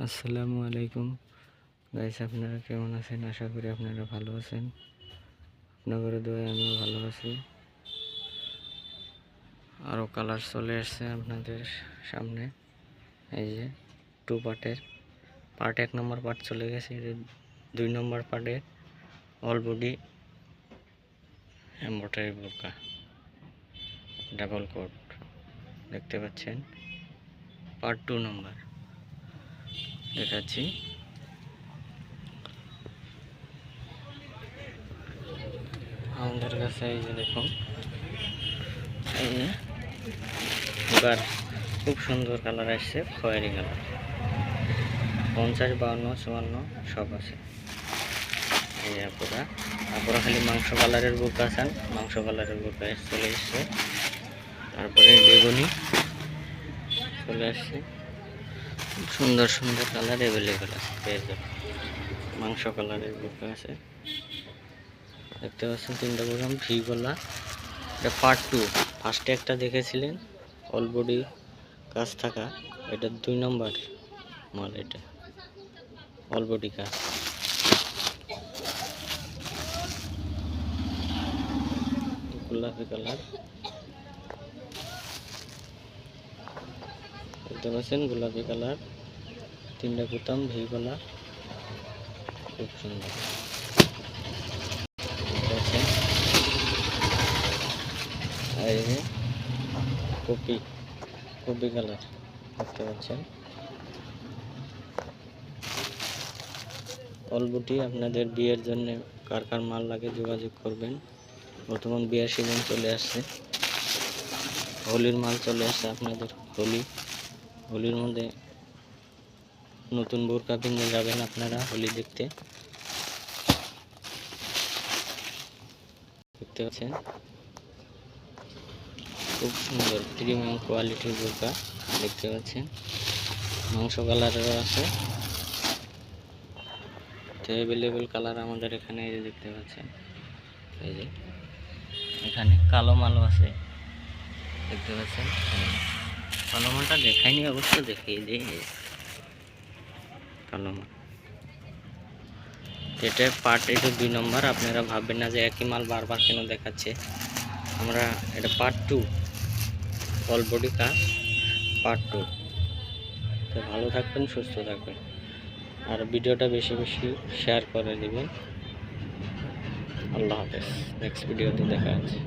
আসসালামু আলাইকুম গাইস, আপনারা কেমন আছেন? আশা করি আপনারা ভালো আছেন। আপনাদের দোয়ায় আমিও ভালো আছি। আরও কালার চলে আসছে আপনাদের সামনে। এই যে 2 পার্টের পার্ট 1 নম্বর পার্ট চলে গেছে। এই 2 নম্বর পার্টে অল বডি এমব্রয়ডারি বোরকা ডাবল কোট দেখতে পাচ্ছেন। পার্ট 2 নম্বর দেখাচ্ছি। আমাদের কাছে এই যে দেখুন, এই যে এবার খুব সুন্দর কালার আসছে, খয়েরি কালার। 50, 52, 54 সব আছে। এই যে আপনারা খালি মাংস কালারের বুক আছেন, মাংস কালারের বুক চলে এসছে। তারপরে বেগুনি চলে আসছে। সুন্দর সুন্দর কালার অ্যাভেলেবেল আছে, পেয়ে যাবেন। মাংস কালারের বুক আছে দেখতে পাচ্ছেন। 3টা প্রোগ্রাম ভি গলা। এটা পার্ট 2। ফার্স্টে একটা দেখেছিলেন অল বডি কাজ থাকা, এটা 2 নম্বর মাল। এটা অল বডি কাজ। গোলাপি কালার দেখতে পাচ্ছেন, গোলাপি কালার। 3টা বোতাম ভি গলা, খুব সুন্দর। এই যে কপি কালার দেখতে পাচ্ছেন। অলবুটি আপনাদের বিয়ের জন্য কার কার মাল লাগে যোগাযোগ করবেন। বর্তমান বিয়ের সিজন চলে আসছে, হোলির মাল চলে আসছে আপনাদের। হোলির মধ্যে নতুন বোরকা কিনতে যাবেন আপনারা হোলি দেখতে পাচ্ছেন। খুব সুন্দর প্রিমিয়াম কোয়ালিটির বোরকা দেখতে পাচ্ছেন। মাংস কালারেরও আছে, অ্যাভেলেবেল কালার আমাদের এখানে। এই যে দেখতে পাচ্ছেন, এই যে এখানে কালো মালও আছে দেখতে পাচ্ছেন। কালো মালটা দেখাইনি, অবশ্য দেখিয়ে দিই। কালো মাল এটা পার্ট 2 নম্বর। আপনারা ভাববেন না যে একই মাল বারবার কেন দেখাচ্ছে। আমরা এটা পার্ট 2 অল বডি কাজ পার্ট 2। তো ভালো থাকবেন, সুস্থ থাকবেন, আর ভিডিওটা বেশি বেশি শেয়ার করে দিবেন। আল্লাহ হাফেজ। নেক্সট ভিডিওতে দেখা যাচ্ছে।